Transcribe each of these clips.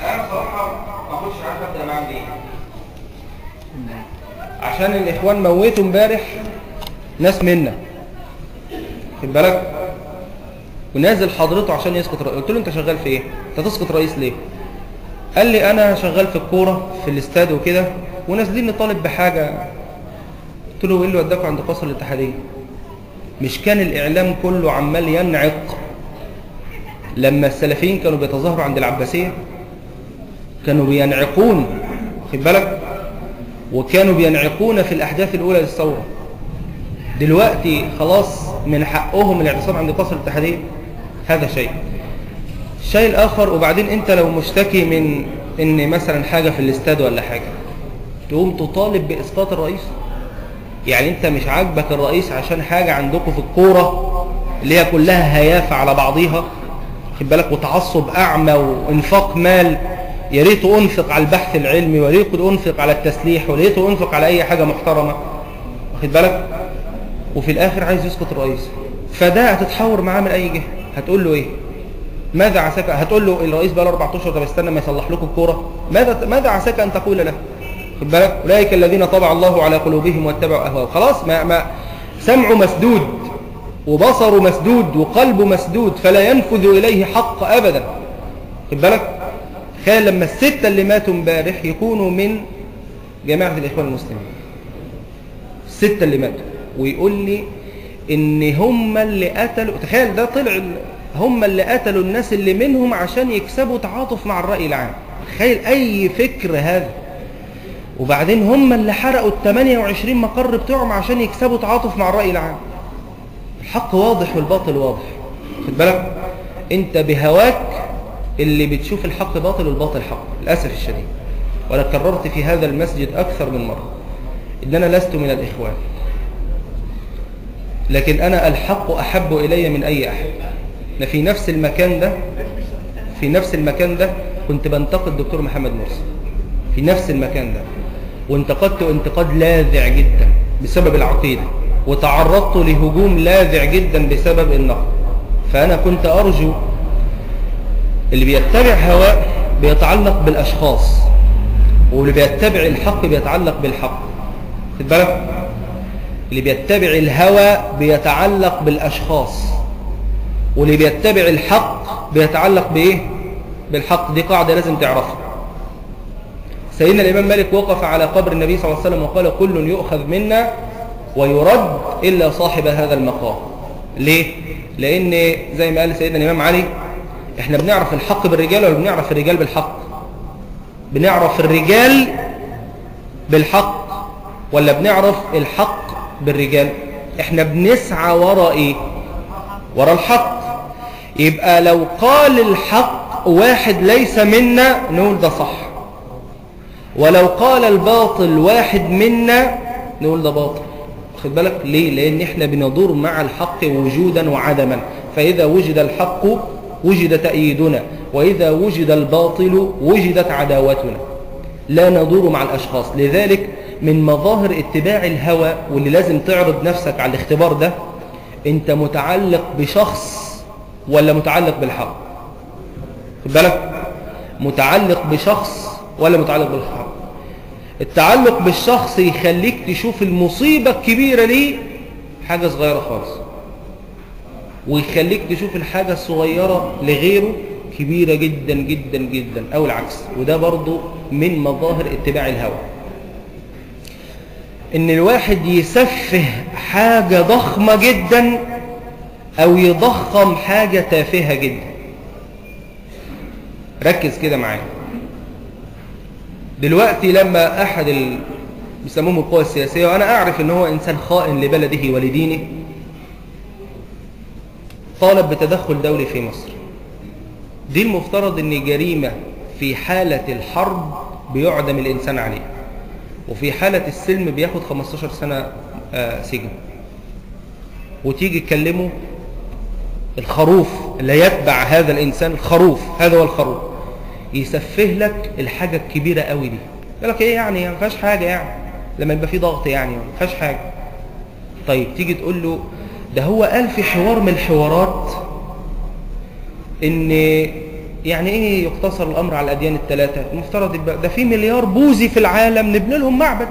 انا بصراحه ما كنتش عارف ابدا معاهم ليه. عشان الاخوان موتوا امبارح ناس منا، خد بالك، ونازل حضرته عشان يسقط رئيس. قلت له انت شغال في ايه؟ انت تسقط رئيس ليه؟ قال لي انا شغال في الكوره في الاستاد وكده ونازلين نطالب بحاجه. قلت له ايه اللي وداكوا عند قصر الاتحاديه؟ مش كان الاعلام كله عمال ينعق لما السلفيين كانوا بيتظاهروا عند العباسيه؟ كانوا بينعقون، خد بالك، وكانوا بينعقون في الاحداث الاولى للثوره. دلوقتي خلاص من حقهم الاعتصام عند قصر الاتحاديه. هذا شيء. الشيء الاخر، وبعدين انت لو مشتكي من ان مثلا حاجه في الاستاد ولا حاجه تقوم تطالب باسقاط الرئيس؟ يعني انت مش عاجبك الرئيس عشان حاجه عندكم في الكوره اللي هي كلها هيافه على بعضيها، خد بالك، وتعصب اعمى وانفاق مال، يا ريته انفق على البحث العلمي ويا ريته انفق على التسليح ويا ريته انفق على اي حاجه محترمه، خد بالك، وفي الاخر عايز يسقط الرئيس. فده هتتحاور معاه من اي جهه، هتقول له ايه؟ ماذا عساك؟ هتقول له الرئيس بقى له 4 اشهر، طب استنى ما يصلح لكم الكوره؟ ماذا عساك ان تقول له؟ خد بالك، اولئك الذين طبع الله على قلوبهم واتبعوا اهواءهم. خلاص ما سمعه مسدود وبصره مسدود وقلبه مسدود، فلا ينفذ اليه حق ابدا. خد بالك، تخيل لما الستة اللي ماتوا امبارح يكونوا من جماعه الاخوان المسلمين، الستة اللي ماتوا، ويقول لي ان هم اللي قتلوا. تخيل ده طلع هم اللي قتلوا الناس اللي منهم عشان يكسبوا تعاطف مع الرأي العام. تخيل اي فكر هذا. وبعدين هم اللي حرقوا ال 28 مقر بتوعهم عشان يكسبوا تعاطف مع الرأي العام. الحق واضح والباطل واضح، خد بالك، انت بهواك اللي بتشوف الحق باطل والباطل حق، للاسف الشديد. وانا كررت في هذا المسجد اكثر من مره ان انا لست من الاخوان، لكن انا الحق احب الي من اي احد. أنا في نفس المكان ده كنت بنتقد دكتور محمد مرسي في نفس المكان ده، وانتقدته انتقاد لاذع جدا بسبب العقيده، وتعرضت لهجوم لاذع جدا بسبب النقد. فانا كنت ارجو اللي بيتبع هواء بيتعلق بالاشخاص، واللي بيتبع الحق بيتعلق بالحق، خد بالك، اللي بيتبع الهوى بيتعلق بالاشخاص، واللي بيتبع الحق بيتعلق بايه؟ بالحق. دي قاعده لازم تعرفها. سيدنا الامام مالك وقف على قبر النبي صلى الله عليه وسلم وقال كل يؤخذ منا ويرد الا صاحب هذا المقام. ليه؟ لان زي ما قال سيدنا الامام علي، احنا بنعرف الحق بالرجال ولا بنعرف الرجال بالحق؟ بنعرف الرجال بالحق ولا بنعرف الحق بالرجال؟ احنا بنسعى وراء ايه؟ وراء الحق. يبقى لو قال الحق واحد ليس منا نقول ده صح، ولو قال الباطل واحد منا نقول ده باطل، خد بالك. ليه؟ لان احنا بندور مع الحق وجودا وعدما، فاذا وجد الحق وجد تأييدنا، واذا وجد الباطل وجدت عداوتنا. لا ندور مع الاشخاص. لذلك من مظاهر اتباع الهوى، واللي لازم تعرض نفسك على الاختبار ده، انت متعلق بشخص ولا متعلق بالحق؟ خد بالك، متعلق بشخص ولا متعلق بالحق؟ التعلق بالشخص يخليك تشوف المصيبة الكبيرة ليه حاجة صغيرة خالص، ويخليك تشوف الحاجة الصغيرة لغيره كبيرة جدا جدا جدا، أو العكس. وده برضو من مظاهر اتباع الهوى، إن الواحد يسفه حاجة ضخمة جدا أو يضخم حاجة تافهة جدا. ركز كده معايا. دلوقتي لما أحد بيسموهم القوى السياسية، وأنا أعرف إن هو إنسان خائن لبلده ولدينه، طالب بتدخل دولي في مصر، دي المفترض إن جريمة في حالة الحرب بيعدم الإنسان عليه، وفي حالة السلم بياخد 15 سنة سجن. وتيجي تكلمه الخروف اللي يتبع هذا الإنسان، الخروف، هذا هو الخروف، يسفه لك الحاجة الكبيرة قوي دي. يقول لك ايه يعني؟ ما فيهاش حاجة يعني، لما يبقى في ضغط يعني ما فيهاش حاجة. طيب تيجي تقول له ده هو قال في حوار من الحوارات ان يعني ايه يقتصر الامر على الاديان الثلاثه؟ المفترض يبقى ده في مليار بوذي في العالم نبني لهم معبد.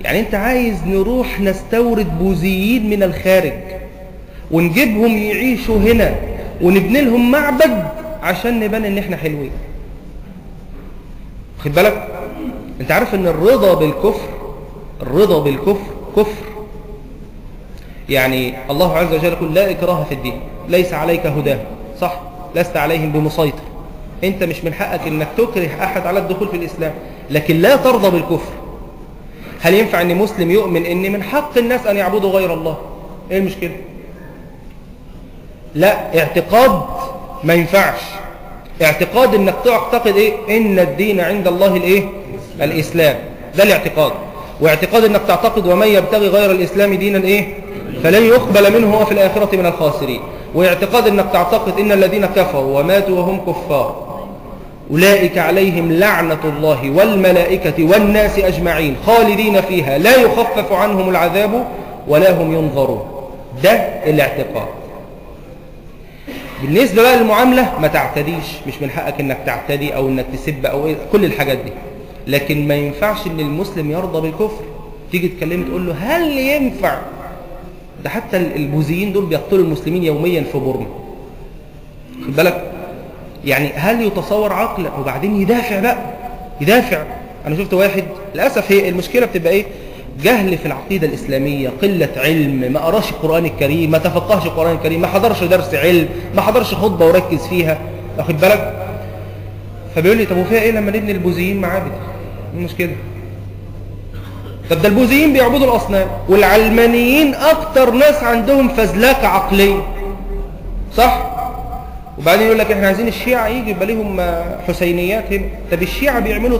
يعني انت عايز نروح نستورد بوذيين من الخارج ونجيبهم يعيشوا هنا ونبني لهم معبد عشان نبان ان احنا حلوين. خد بالك، انت عارف ان الرضا بالكفر كفر. يعني الله عز وجل يقول لا إكراه في الدين، ليس عليك هداه، صح؟ لست عليهم بمسيطر. انت مش من حقك انك تكره احد على الدخول في الاسلام، لكن لا ترضى بالكفر. هل ينفع ان مسلم يؤمن ان من حق الناس ان يعبدوا غير الله؟ ايه المشكلة؟ لا، اعتقاد ما ينفعش. اعتقاد انك تعتقد ايه؟ ان الدين عند الله الايه؟ الاسلام. ده الاعتقاد. واعتقاد انك تعتقد ومن يبتغي غير الاسلام دينا ايه؟ فلن يقبل منه هو في الاخره من الخاسرين. واعتقاد انك تعتقد ان الذين كفروا وماتوا وهم كفار اولئك عليهم لعنه الله والملائكه والناس اجمعين خالدين فيها لا يخفف عنهم العذاب ولا هم ينظرون. ده الاعتقاد. بالنسبه بقى للمعامله ما تعتديش، مش من حقك انك تعتدي او انك تسب او إيه، كل الحاجات دي. لكن ما ينفعش ان المسلم يرضى بالكفر. تيجي تكلمه تقول له هل ينفع؟ ده حتى البوذيين دول بيقتلوا المسلمين يوميا في بورما. خد بالك، يعني هل يتصور عقلا؟ وبعدين يدافع بقى، يدافع. انا شفت واحد، للاسف هي المشكله بتبقى ايه؟ جهل في العقيده الاسلاميه، قله علم، ما قراش القران الكريم، ما تفقهش القران الكريم، ما حضرش درس علم، ما حضرش خطبه وركز فيها. واخد بالك؟ فبيقول لي طب وفيها ايه لما نبني البوذيين معابد؟ المشكله طب ده البوذيين بيعبدوا الاصنام، والعلمانيين اكتر ناس عندهم فزلكه عقليه، صح؟ وبعدين يقول لك احنا عايزين الشيعة يجي يبقى لهم حسينيات هنا. طب الشيعة بيعملوا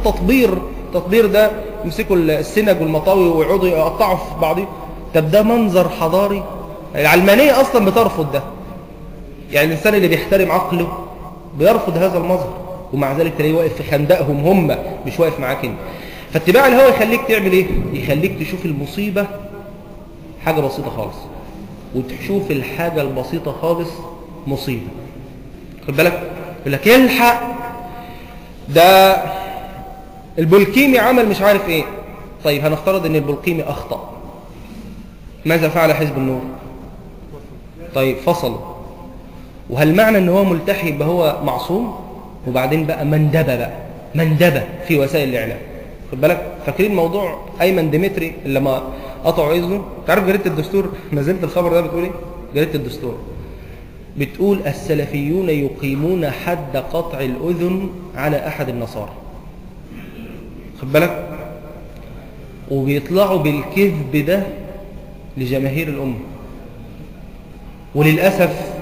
تطبير ده يمسكوا السنج والمطاوي ويقعدوا يقطعوا في بعضهم. طب ده منظر حضاري؟ العلمانية اصلا بترفض ده. يعني الانسان اللي بيحترم عقله بيرفض هذا المظهر، ومع ذلك تلاقيه واقف في خندقهم هم، مش واقف معاك انت. فاتباع الهوى يخليك تعمل ايه؟ يخليك تشوف المصيبة حاجة بسيطة خالص، وتشوف الحاجة البسيطة خالص مصيبة. خد بالك، يقول لك يلحق ده البلقيمي عمل مش عارف ايه. طيب هنفترض ان البلقيمي اخطأ، ماذا فعل حزب النور؟ طيب فصل. وهل معنى ان هو ملتحي يبقى هو معصوم؟ وبعدين بقى مندبة في وسائل الاعلام. خد بالك، فاكرين موضوع ايمن ديمتري اللي لما قطعوا اذنه؟ تعرف جريدة الدستور ما زلت الخبر ده بتقول ايه؟ جريدة الدستور بتقول السلفيون يقيمون حد قطع الأذن على أحد النصارى. خد بالك، وبيطلعوا بالكذب ده لجماهير الأمة. وللأسف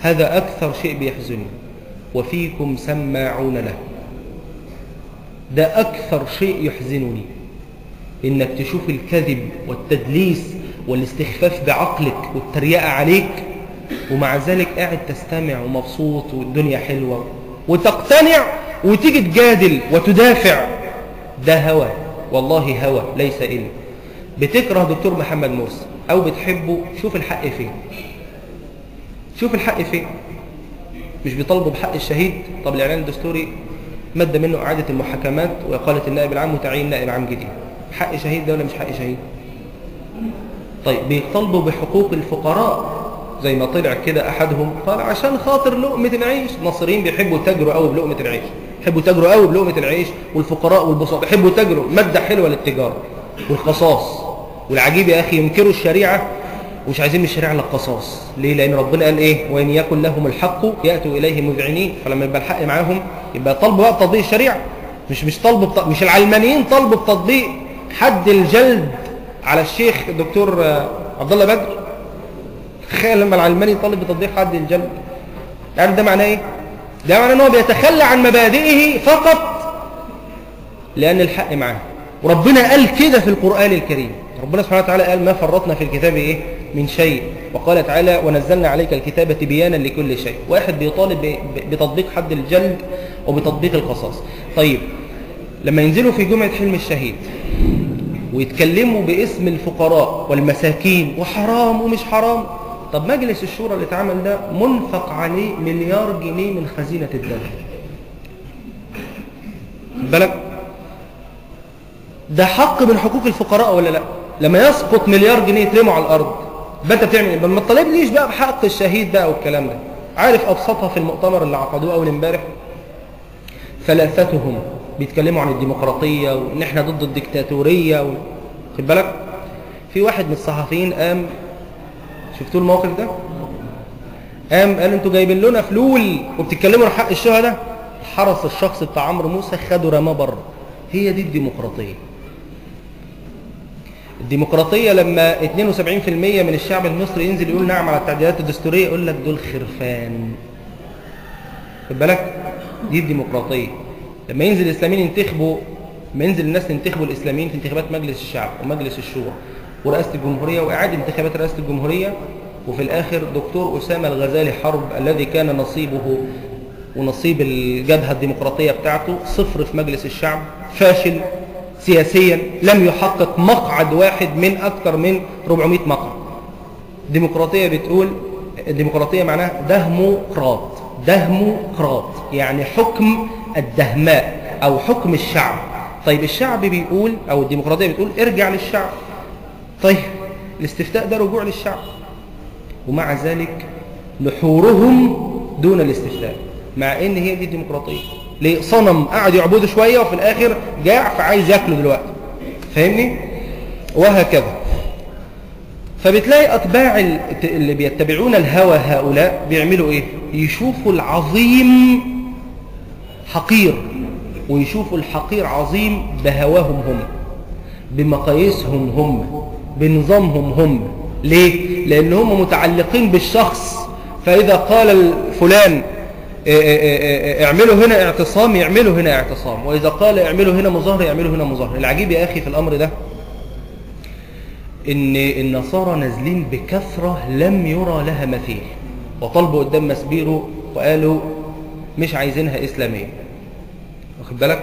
هذا أكثر شيء بيحزنني، وفيكم سماعون له. ده أكثر شيء يحزنني، إنك تشوف الكذب والتدليس والاستخفاف بعقلك والتريقة عليك، ومع ذلك قاعد تستمع ومبسوط والدنيا حلوة وتقتنع وتيجي تجادل وتدافع. ده هوى، والله هوى ليس إلا. بتكره دكتور محمد مرسي أو بتحبه، شوف الحق فين. شوف الحق فين. مش بيطالبوا بحق الشهيد؟ طب الإعلان الدستوري مادة منه إعادة المحاكمات وإقالة النائب العام وتعيين نائب عام جديد. حق شهيد ده ولا مش حق شهيد؟ طيب بيطالبوا بحقوق الفقراء، زي ما طلع كده أحدهم قال عشان خاطر لقمة العيش. الناصريين بيحبوا يتاجروا قوي بلقمة العيش، يحبوا يتاجروا قوي بلقمة العيش، والفقراء والبساط يحبوا يتاجروا. مادة حلوة للتجارة والقصاص. والعجيب يا أخي ينكروا الشريعة ومش عايزين من الشريعة إلا القصاص. ليه؟ لأن ربنا قال إيه؟ وإن يكن لهم الحق يأتوا إليه مذعنين. فلما يبقى الحق معاهم يبقى طالبوا بقى بتطبيق الشريعة. مش طالبوا مش العلمانيين طالبوا بتطبيق حد الجلد على الشيخ الدكتور عبد الله بدر. تخيل لما العلماني طالب بتطبيق حد الجلد. يعني ده معناه ايه؟ ده معناه ان هو بيتخلى عن مبادئه فقط لان الحق معاه. وربنا قال كده في القرآن الكريم. ربنا سبحانه وتعالى قال ما فرطنا في الكتاب ايه من شيء، وقال تعالى ونزلنا عليك الكتاب تبيانا لكل شيء. واحد بيطالب بتطبيق حد الجلد وبتطبيق القصاص. طيب لما ينزلوا في جمعة حلم الشهيد ويتكلموا باسم الفقراء والمساكين وحرام ومش حرام، طب مجلس الشورى اللي اتعمل ده منفق عليه مليار جنيه من خزينة الدولة. بالك ده حق من حقوق الفقراء ولا لا؟ لما يسقط مليار جنيه يترموا على الارض بقى انت بتعمل ايه؟ ما تطالبنيش بقى بحق الشهيد بقى والكلام ده. عارف ابسطها في المؤتمر اللي عقدوه اول امبارح؟ ثلاثتهم بيتكلموا عن الديمقراطيه وان احنا ضد الديكتاتوريه خد بالك. في واحد من الصحفيين قام، شفتوا الموقف ده؟ قام قال انتوا جايبين لنا فلول وبتتكلموا عن حق الشهداء. حرس الشخص بتاع عمرو موسى خدوا رماه بره. هي دي الديمقراطيه. الديمقراطيه لما 72% من الشعب المصري ينزل يقول نعم على التعديلات الدستوريه يقول لك دول خرفان. خد بالك؟ دي الديمقراطيه. لما ينزل الاسلاميين ينتخبوا، لما ينزل الناس ينتخبوا الاسلاميين في انتخابات مجلس الشعب ومجلس الشورى ورئاسه الجمهوريه واعاده انتخابات رئاسه الجمهوريه، وفي الاخر دكتور اسامه الغزالي حرب الذي كان نصيبه ونصيب الجبهه الديمقراطيه بتاعته صفر في مجلس الشعب، فاشل سياسيا، لم يحقق مقعد واحد من اكثر من 400 مقعد. الديمقراطيه بتقول، الديمقراطيه معناها دهمقراط، دهمقراط يعني حكم الدهماء او حكم الشعب. طيب الشعب بيقول او الديمقراطيه بتقول ارجع للشعب. طيب الاستفتاء ده رجوع للشعب، ومع ذلك نحورهم دون الاستفتاء، مع ان هي دي الديمقراطيه. ليه؟ صنم قعد يعبده شويه وفي الاخر جاع فعايز ياكله دلوقتي، فاهمني؟ وهكذا. فبتلاقي اتباع اللي بيتبعون الهوى هؤلاء بيعملوا ايه؟ يشوفوا العظيم حقير ويشوفوا الحقير عظيم بهواهم هم، بمقاييسهم هم، بنظامهم هم. ليه؟ لان هم متعلقين بالشخص، فاذا قال فلان اعملوا هنا اعتصام يعملوا هنا اعتصام، واذا قال اعملوا هنا مظاهره يعملوا هنا مظاهره. العجيب يا اخي في الامر ده ان النصارى نازلين بكثره لم يرى لها مثيل، وطلبوا قدام مسبيرو وقالوا مش عايزينها اسلاميه، واخد بالك؟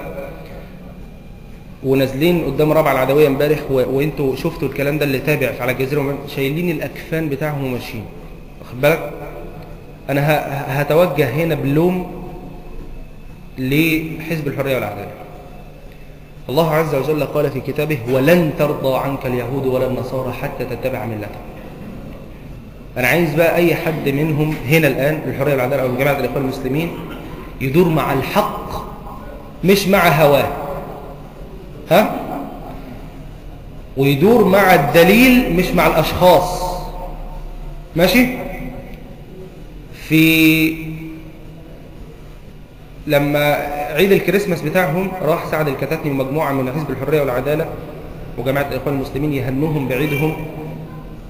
ونازلين قدام رابعه العدويه امبارح وانتوا شفتوا الكلام ده اللي تابع على الجزيره، شايلين الاكفان بتاعهم وماشيين، واخد بالك؟ انا هتوجه هنا باللوم لحزب الحريه والعداله. الله عز وجل قال في كتابه ولن ترضى عنك اليهود ولا النصارى حتى تتبع ملتهم. انا عايز بقى اي حد منهم هنا الان الحريه والعداله او جماعه الاخوان المسلمين يدور مع الحق مش مع هواه، ها؟ ويدور مع الدليل مش مع الاشخاص، ماشي؟ في لما عيد الكريسماس بتاعهم راح سعد الكتاتني ومجموعه من حزب الحريه والعداله وجماعه الاخوان المسلمين يهنوهم بعيدهم،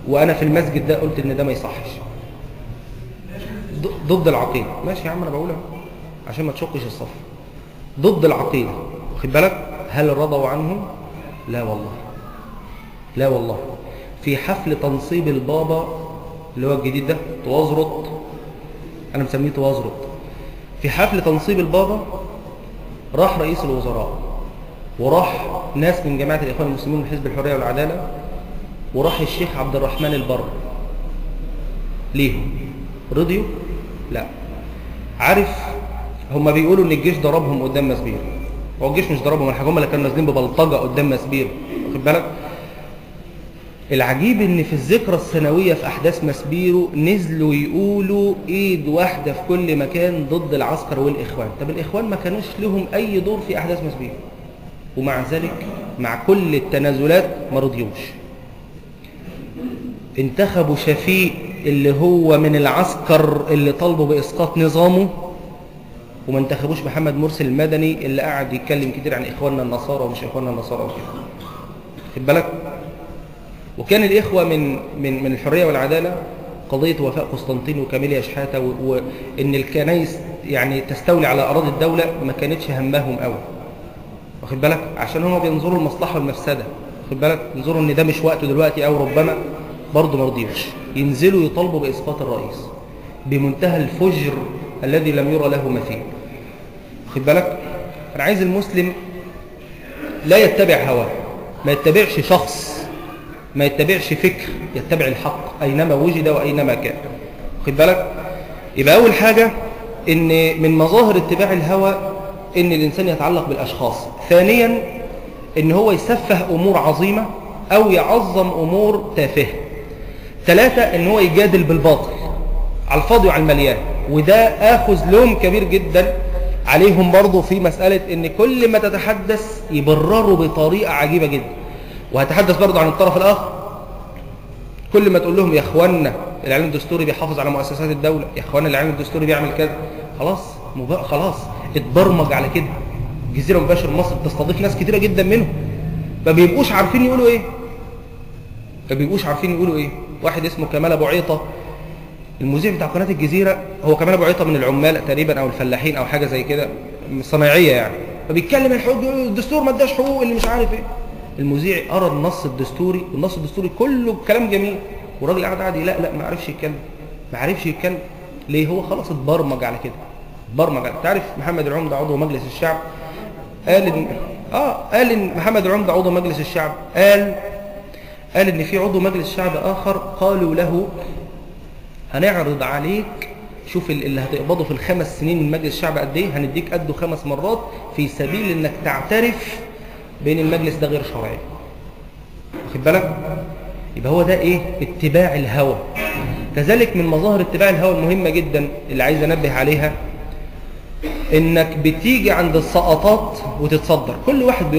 وانا في المسجد ده قلت ان ده ما يصحش، ضد العقيده. ماشي يا عم انا بقولها عشان ما تشقش الصف، ضد العقيده، واخد بالك؟ هل رضوا عنهم؟ لا والله، لا والله. في حفل تنصيب البابا اللي هو الجديد ده توازرط، انا مسميه توازرط، في حفل تنصيب البابا راح رئيس الوزراء وراح ناس من جماعه الاخوان المسلمين من حزب الحريه والعداله وراح الشيخ عبد الرحمن البر. ليهم رضيوا؟ لا. عارف هم بيقولوا ان الجيش ضربهم قدام مسبير، هو الجيش مش ضربهم، الحكومه اللي كانوا نازلين ببلطجه قدام مسبير، واخد بالك؟ العجيب ان في الذكرى السنويه في احداث مسبيرو نزلوا يقولوا ايد واحده في كل مكان ضد العسكر والاخوان. طب الاخوان ما كانوش لهم اي دور في احداث مسبيرو، ومع ذلك مع كل التنازلات ما رضيوش. انتخبوا شفيق اللي هو من العسكر اللي طالبوا باسقاط نظامه، وما انتخبوش محمد مرسي المدني اللي قاعد يتكلم كتير عن اخواننا النصارى ومش اخواننا النصارى وكده، خد بالك؟ وكان الإخوة من الحرية والعدالة قضية وفاء قسطنطين وكاميليا شحاتة وإن الكنائس يعني تستولي على أراضي الدولة ما كانتش همهم قوي، واخد بالك؟ عشان هم بينظروا المصلحة والمفسدة، واخد بالك؟ ينظروا إن ده مش وقته دلوقتي أو ربما برضه ما رضيوش ينزلوا يطالبوا بإسقاط الرئيس بمنتهى الفجر الذي لم يرى له مثيل، واخد بالك؟ أنا عايز المسلم لا يتبع هواه، ما يتبعش شخص، ما يتبعش فكر، يتبع الحق أينما وجد وأينما كان. خد بالك؟ يبقى أول حاجة إن من مظاهر اتباع الهوى إن الإنسان يتعلق بالأشخاص. ثانيا إن هو يسفه أمور عظيمة أو يعظم أمور تافهة. ثلاثة إن هو يجادل بالباطل على الفاضي وعلى المليان، وده آخذ لوم كبير جدا عليهم برضو في مسألة إن كل ما تتحدث يبرروا بطريقة عجيبة جدا. وهتحدث برضو عن الطرف الآخر، كل ما تقول لهم يا إخواننا الإعلام الدستوري بيحافظ على مؤسسات الدولة، يا إخواننا الإعلام الدستوري بيعمل كذا، خلاص اتبرمج على كده. الجزيرة مباشر مصر بتستضيف ناس كتيرة جدا منهم ما بيبقوش عارفين يقولوا ايه. واحد اسمه كمال أبو عيطة، المذيع بتاع قناة الجزيرة، هو كمال أبو عيطة من العمال تقريبا أو الفلاحين أو حاجة زي كده صناعية يعني، فبيتكلم الحقوق، الدستور ما اداش حقوق اللي مش عارف ايه. المذيع قرا النص الدستوري، والنص الدستوري كله كلام جميل، والراجل قاعد لا ما عرفش يتكلم. ليه؟ هو خلاص اتبرمج على كده. تعرف محمد العمدة عضو مجلس الشعب قال ان محمد العمدة عضو مجلس الشعب قال ان في عضو مجلس شعب اخر قالوا له هنعرض عليك، شوف اللي هتقبضه في ال5 سنين من مجلس الشعب قد ايه، هنديك قده 5 مرات في سبيل انك تعترف بين المجلس ده غير شرعي. واخد بالك؟ يبقى هو ده ايه؟ اتباع الهوى. كذلك من مظاهر اتباع الهوى المهمة جدا اللي عايز انبه عليها، انك بتيجي عند السقطات وتتصدر. كل واحد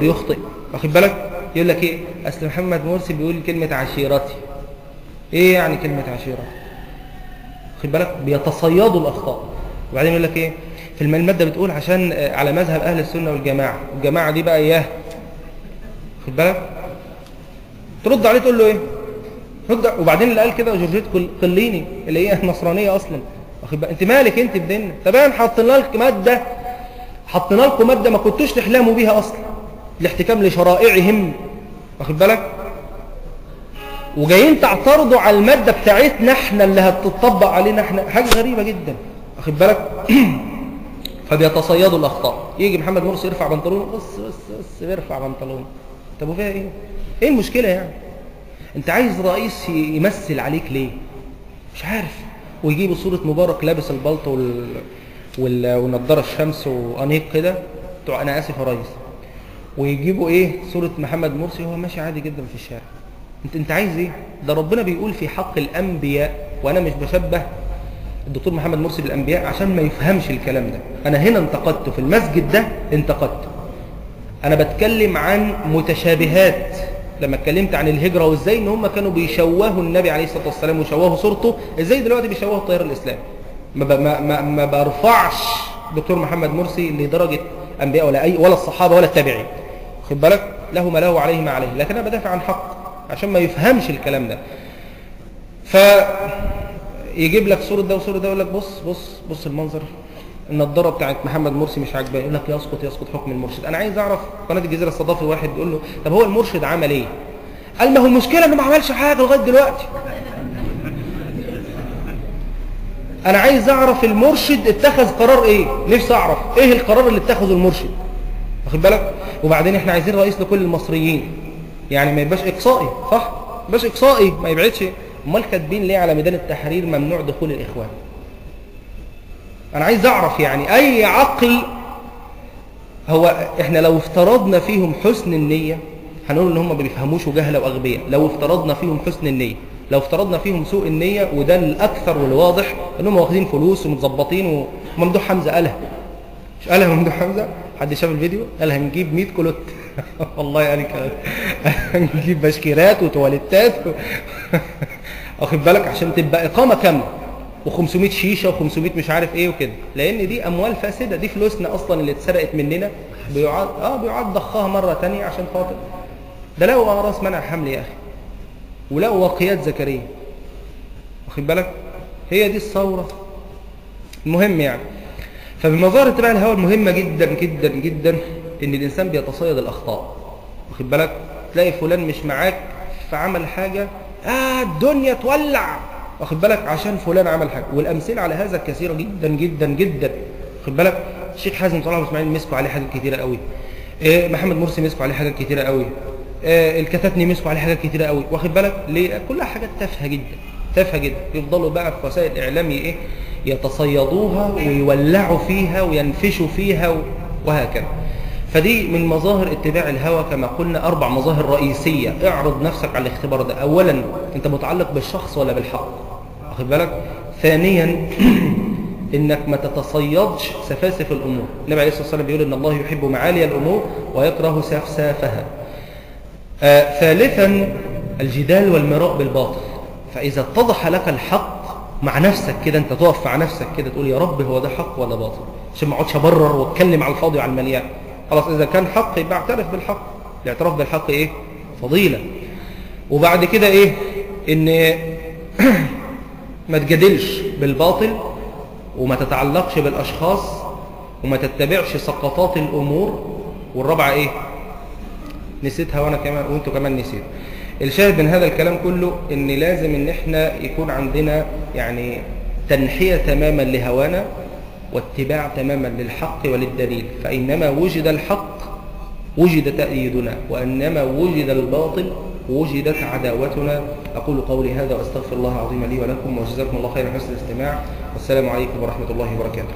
بيخطئ. واخد بالك؟ يقول لك ايه؟ اصل محمد مرسي بيقول كلمة عشيرتي. ايه يعني كلمة عشيرة؟ واخد بالك؟ بيتصيدوا الاخطاء. وبعدين يقول لك ايه؟ في المادة بتقول عشان على مذهب اهل السنة والجماعة، الجماعة دي بقى اياه. واخد بالك؟ ترد عليه تقول له ايه؟ وبعدين اللي قال كده جورجيت قليني اللي هي نصرانية اصلا. واخد بالك؟ انت مالك انت بديننا؟ طبعا حطينا لكم مادة ما كنتوش تحلموا بيها اصلا، الاحتكام لشرائعهم. واخد بالك؟ وجايين تعترضوا على المادة بتاعتنا احنا اللي هتطبق علينا احنا، حاجة غريبة جدا. واخد بالك؟ فبيتصيدوا الاخطاء. يجي محمد مرسي يرفع بنطلونه، بص بيرفع بنطلونه. طب وفيها ايه؟ ايه المشكلة يعني؟ انت عايز رئيس يمثل عليك ليه؟ مش عارف. ويجيبوا صورة مبارك لابس البلطو ونضارة الشمس وانيق كده، انا اسف يا ريس. ويجيبوا ايه؟ صورة محمد مرسي وهو ماشي عادي جدا في الشارع. انت عايز ايه؟ ده ربنا بيقول في حق الانبياء، وانا مش بشبه الدكتور محمد مرسي بالانبياء عشان ما يفهمش الكلام ده. انا هنا انتقدته في المسجد ده، انتقدته. انا بتكلم عن متشابهات لما اتكلمت عن الهجرة وازاي ان هم كانوا بيشوهوا النبي عليه الصلاة والسلام وشوهوا صورته، ازاي دلوقتي بيشوهوا التيار الاسلامي. ما برفعش دكتور محمد مرسي لدرجة انبياء ولا الصحابة ولا التابعين. خد بالك؟ له ما له وعليه ما عليه، لكن انا بدافع عن حق عشان ما يفهمش الكلام ده. فيجيب لك صورة ده وصورة ده، يقول لك بص المنظر، النضاره بتاعت محمد مرسي مش عاجباه، يقول لك يسقط حكم المرشد. انا عايز اعرف، قناه الجزيره استضافت واحد بيقول له طب هو المرشد عمل ايه؟ قال ما هو المشكله انه ما عملش حاجه لغايه دلوقتي. انا عايز اعرف المرشد اتخذ قرار ايه، نفسي اعرف ايه القرار اللي اتخذه المرشد. واخد بالك؟ وبعدين احنا عايزين رئيس لكل المصريين، يعني ما يبقاش اقصائي، صح؟ ما يبقاش اقصائي، ما يبعدش. امال كاتبين ليه على ميدان التحرير ممنوع دخول الاخوان؟ انا عايز اعرف يعني اي عقل. هو احنا لو افترضنا فيهم حسن النية هنقول ان هم ما بيفهموش وجهله واغبياء. لو افترضنا فيهم حسن النية، لو افترضنا فيهم سوء النية، وده الاكثر والواضح انهم واخدين فلوس ومتظبطين. وممدوح حمزة قالها، مش قالها ممدوح حمزة؟ حد شاف الفيديو؟ قال هنجيب 100 كلوت. والله قال كده، هنجيب بشكيرات وتواليتات واخد بالك؟ عشان تبقى اقامة كاملة، و500 شيشة و500 مش عارف ايه وكده، لان دي اموال فاسدة، دي فلوسنا اصلا اللي اتسرقت مننا، بيعاد ضخها مرة تانية عشان خاطر ده. لقوا اغراس منع حمل يا اخي، ولقوا واقيات زكريا. واخد بالك؟ هي دي الثورة. المهم يعني، فبمظاهر اتباع الهوى المهمة جدا جدا جدا ان الانسان بيتصيد الاخطاء. واخد بالك؟ تلاقي فلان مش معاك فعمل حاجة، الدنيا تولع، واخد بالك؟ عشان فلان عمل حاجة. والامثله على هذا كثيرة جدا جدا جدا. واخد بالك؟ الشيخ حازم طلال اسماعيل مسكوا عليه حاجات كثيرة قوي، محمد مرسي مسكوا عليه حاجات كثيرة قوي، الكتاتني مسكوا عليه حاجات كتيره قوي، واخد بالك ليه؟ كلها حاجات تافهه جدا، تافهه جدا. يفضلوا بقى في وسائل الاعلام ايه يتصيدوها ويولعوا فيها وينفشوا فيها وهكذا. فدي من مظاهر اتباع الهوى كما قلنا، 4 مظاهر رئيسيه. اعرض نفسك على الاختبار ده. اولا انت متعلق بالشخص ولا بالحق، واخد بالك؟ ثانيا انك ما تتصيدش سفاسف الامور. النبي عليه الصلاه والسلام بيقول ان الله يحب معالي الامور ويكره سفسافها. ثالثا الجدال والمراء بالباطل. فاذا اتضح لك الحق مع نفسك كده، انت تقف مع نفسك كده تقول يا رب هو ده حق ولا باطل، عشان ما اقعدش ابرر واتكلم على الفاضي وعلى المليان. خلاص اذا كان حق يبقى اعترف بالحق. الاعتراف بالحق ايه؟ فضيله. وبعد كده ايه؟ ان ما تجادلش بالباطل، وما تتعلقش بالاشخاص، وما تتبعش سقطات الامور. والرابعه ايه؟ نسيتها وانا كمان وانتوا كمان نسيت. الشاهد من هذا الكلام كله ان لازم ان احنا يكون عندنا يعني تنحية تماما لهوانا واتباع تماما للحق وللدليل. فإنما وجد الحق وجد تأييدنا، وإنما وجد الباطل وجدت عداوتنا. أقول قولي هذا وأستغفر الله العظيم لي ولكم، وجزاكم الله خيرا حسن الاستماع، والسلام عليكم ورحمة الله وبركاته.